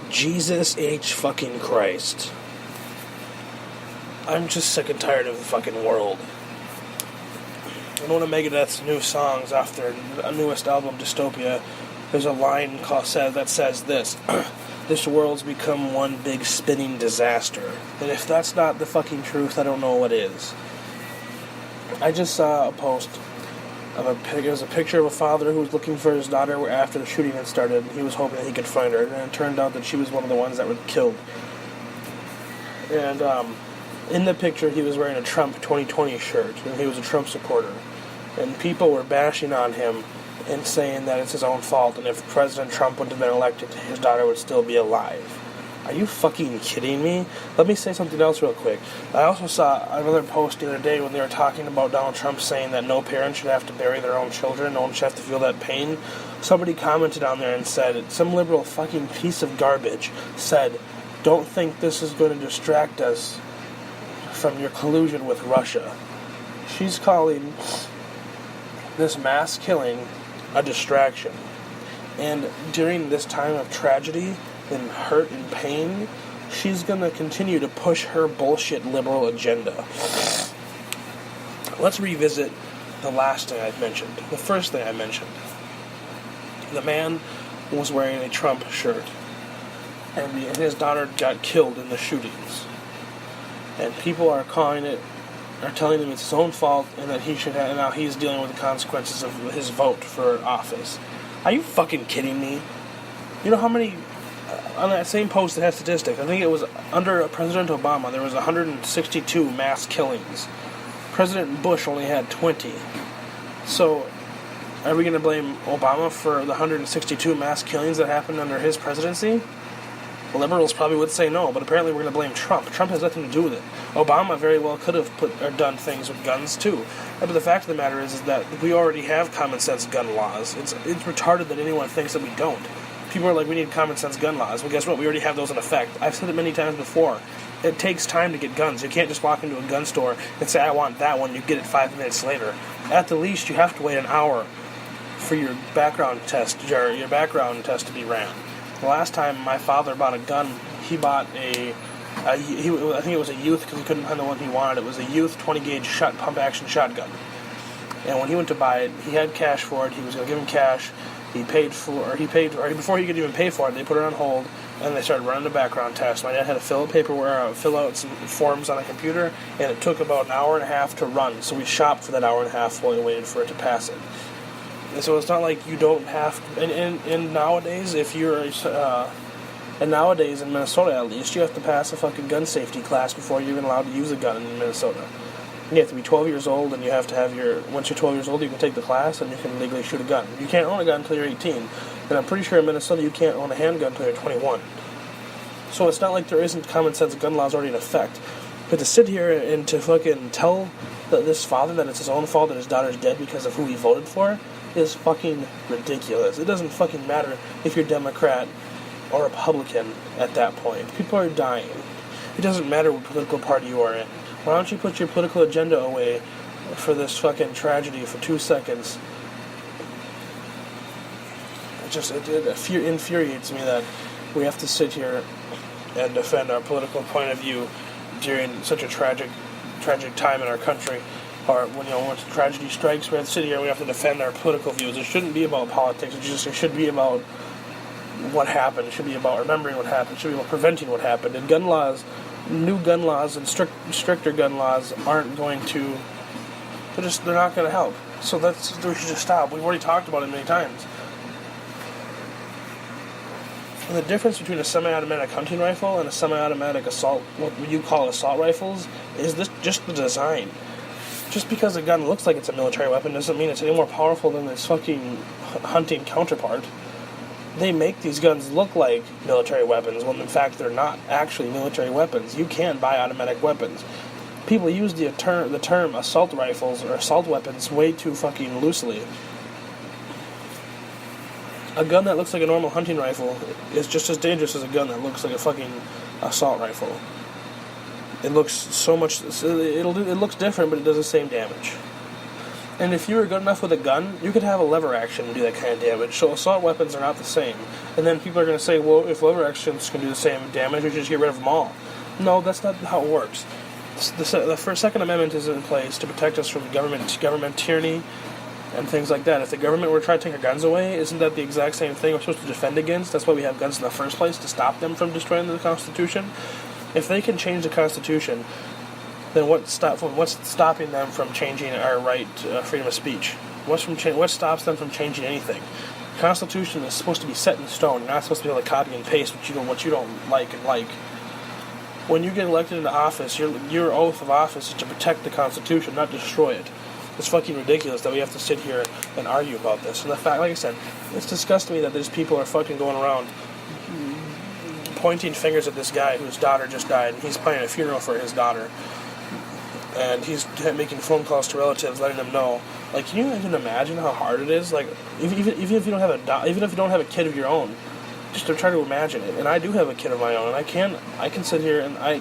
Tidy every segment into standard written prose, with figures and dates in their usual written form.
Jesus H. fucking Christ. I'm just sick and tired of the fucking world. In one of Megadeth's new songs off their newest album, Dystopia, there's a line that says this: "This world's become one big spinning disaster." And if that's not the fucking truth, I don't know what is. I just saw a post it was a picture of a father who was looking for his daughter after the shooting had started. He was hoping that he could find her, and it turned out that she was one of the ones that were killed. And in the picture, he was wearing a Trump 2020 shirt, and he was a Trump supporter. And people were bashing on him and saying that it's his own fault, and if President Trump would have been elected, his daughter would still be alive. Are you fucking kidding me? Let me say something else real quick. I also saw another post the other day when they were talking about Donald Trump saying that no parent should have to bury their own children, no one should have to feel that pain. Somebody commented on there and said, some liberal fucking piece of garbage said, "Don't think this is going to distract us from your collusion with Russia." She's calling this mass killing a distraction. And during this time of tragedy and hurt and pain, she's going to continue to push her bullshit liberal agenda. Let's revisit the last thing I mentioned. The first thing I mentioned. The man was wearing a Trump shirt, and his daughter got killed in the shootings. And people are telling him it's his own fault, and that now he's dealing with the consequences of his vote for office. Are you fucking kidding me? You know how many, on that same post that has statistics, I think it was under President Obama, there was 162 mass killings. President Bush only had 20. So, are we going to blame Obama for the 162 mass killings that happened under his presidency? Liberals probably would say no, but apparently we're going to blame Trump. Trump has nothing to do with it. Obama very well could have done things with guns too. But the fact of the matter is that we already have common sense gun laws. It's retarded that anyone thinks that we don't. People are like, we need common sense gun laws. Well, guess what? We already have those in effect. I've said it many times before. It takes time to get guns. You can't just walk into a gun store and say, I want that one. You get it 5 minutes later. At the least, you have to wait an hour for your background test to be ran. The last time my father bought a gun, he bought I think it was a Youth, because he couldn't find the one he wanted. It was a Youth 20-gauge pump action shotgun. And when he went to buy it, he had cash for it. He was going to give him cash. Before he could even pay for it, they put it on hold, and they started running the background test. My dad had to fill out some forms on a computer, and it took about an hour and a half to run. So we shopped for that hour and a half while we waited for it to pass it. And so it's not like you don't have to, and nowadays, nowadays in Minnesota at least, you have to pass a fucking gun safety class before you're even allowed to use a gun in Minnesota. You have to be 12 years old, and you have to have once you're 12 years old, you can take the class, and you can legally shoot a gun. You can't own a gun until you're 18, and I'm pretty sure in Minnesota you can't own a handgun until you're 21. So it's not like there isn't common sense gun laws already in effect. But to sit here and to fucking tell this father that it's his own fault that his daughter's dead because of who he voted for is fucking ridiculous. It doesn't fucking matter if you're Democrat or Republican at that point. People are dying. It doesn't matter what political party you are in. Why don't you put your political agenda away for this fucking tragedy for 2 seconds? It infuriates me that we have to sit here and defend our political point of view during such a tragic time in our country. Or when tragedy strikes, we have to sit here and we have to defend our political views. It shouldn't be about politics. It should be about what happened. It should be about remembering what happened. It should be about preventing what happened. And gun laws, new gun laws and stricter gun laws aren't going to. They're not going to help. So we should just stop. We've already talked about it many times. And the difference between a semi-automatic hunting rifle and a semi-automatic assault, what you call assault rifles, is just the design. Just because a gun looks like it's a military weapon doesn't mean it's any more powerful than its fucking hunting counterpart. They make these guns look like military weapons when in fact they're not actually military weapons. You can buy automatic weapons. People use the term assault rifles or assault weapons way too fucking loosely. A gun that looks like a normal hunting rifle is just as dangerous as a gun that looks like a fucking assault rifle. It looks so much. It looks different, but it does the same damage. And if you were good enough with a gun, you could have a lever action and do that kind of damage. So assault weapons are not the same. And then people are going to say, well, if lever actions can do the same damage, we should just get rid of them all. No, that's not how it works. The first Second Amendment is in place to protect us from government tyranny and things like that. If the government were trying to take our guns away, isn't that the exact same thing we're supposed to defend against? That's why we have guns in the first place, to stop them from destroying the Constitution. If they can change the Constitution, then what's stopping them from changing our right to freedom of speech? What stops them from changing anything? The Constitution is supposed to be set in stone. You're not supposed to be able to copy and paste what you don't like and like. When you get elected into office, your oath of office is to protect the Constitution, not destroy it. It's fucking ridiculous that we have to sit here and argue about this. And the fact, like I said, it's disgusting me that there's people are fucking going around pointing fingers at this guy whose daughter just died, and he's planning a funeral for his daughter. And he's making phone calls to relatives, letting them know. Like, can you even imagine how hard it is? Like, even if you don't have a kid of your own, just to try to imagine it. And I do have a kid of my own, and I can sit here and I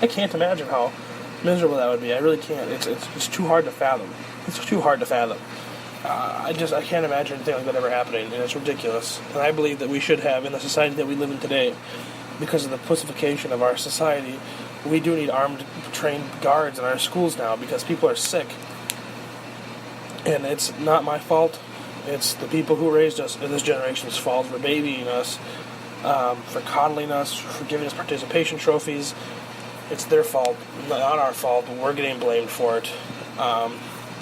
can't imagine how miserable that would be. I really can't. It's too hard to fathom. It's too hard to fathom. I can't imagine anything like that ever happening, and it's ridiculous. And I believe that we should have, in the society that we live in today, because of the pussification of our society, we do need armed, trained guards in our schools now, because people are sick. And it's not my fault. It's the people who raised us in this generation's fault for babying us, for coddling us, for giving us participation trophies. It's their fault, not our fault. We're getting blamed for it.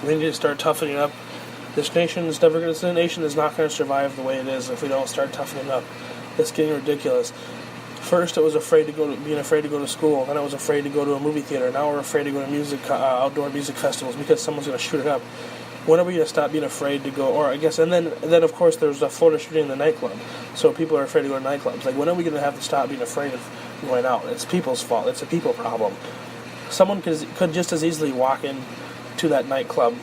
We need to start toughening up. This nation is not going to survive the way it is if we don't start toughening up. It's getting ridiculous. First, it was being afraid to go to school. Then it was afraid to go to a movie theater. Now we're afraid to go to outdoor music festivals because someone's going to shoot it up. When are we going to stop being afraid to go? Or I guess, and then of course there's a Florida shooting in the nightclub. So people are afraid to go to nightclubs. Like, when are we going to have to stop being afraid of going out? It's people's fault. It's a people problem. Someone could just as easily walk in to that nightclub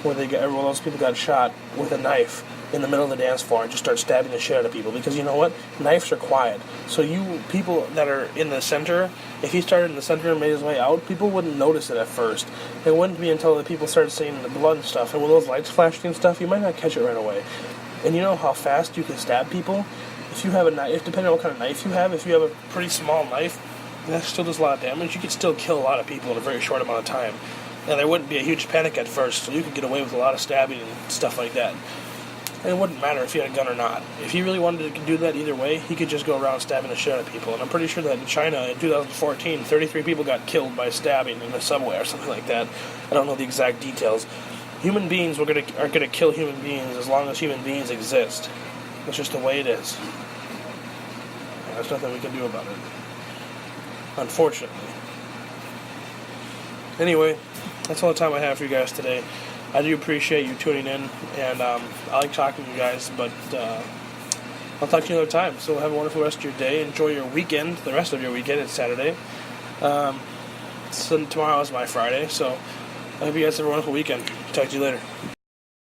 where those people got shot with a knife in the middle of the dance floor and just start stabbing the shit out of people. Because you know what? Knives are quiet. So you people that are in the center, if he started in the center and made his way out, people wouldn't notice it at first. It wouldn't be until the people started seeing the blood and stuff, and when those lights flashing and stuff, you might not catch it right away. And you know how fast you can stab people? If you have a knife, depending on what kind of knife you have, if you have a pretty small knife, that still does a lot of damage. You could still kill a lot of people in a very short amount of time. And there wouldn't be a huge panic at first, so you could get away with a lot of stabbing and stuff like that. And it wouldn't matter if he had a gun or not. If he really wanted to do that either way, he could just go around stabbing the shit out of people. And I'm pretty sure that in China in 2014, 33 people got killed by stabbing in the subway or something like that. I don't know the exact details. Human beings are going to kill human beings as long as human beings exist. That's just the way it is. And there's nothing we can do about it. Unfortunately. Anyway, that's all the time I have for you guys today. I do appreciate you tuning in, and I like talking to you guys, but I'll talk to you another time. So have a wonderful rest of your day. Enjoy your weekend, the rest of your weekend. It's Saturday. So tomorrow is my Friday, so I hope you guys have a wonderful weekend. Talk to you later.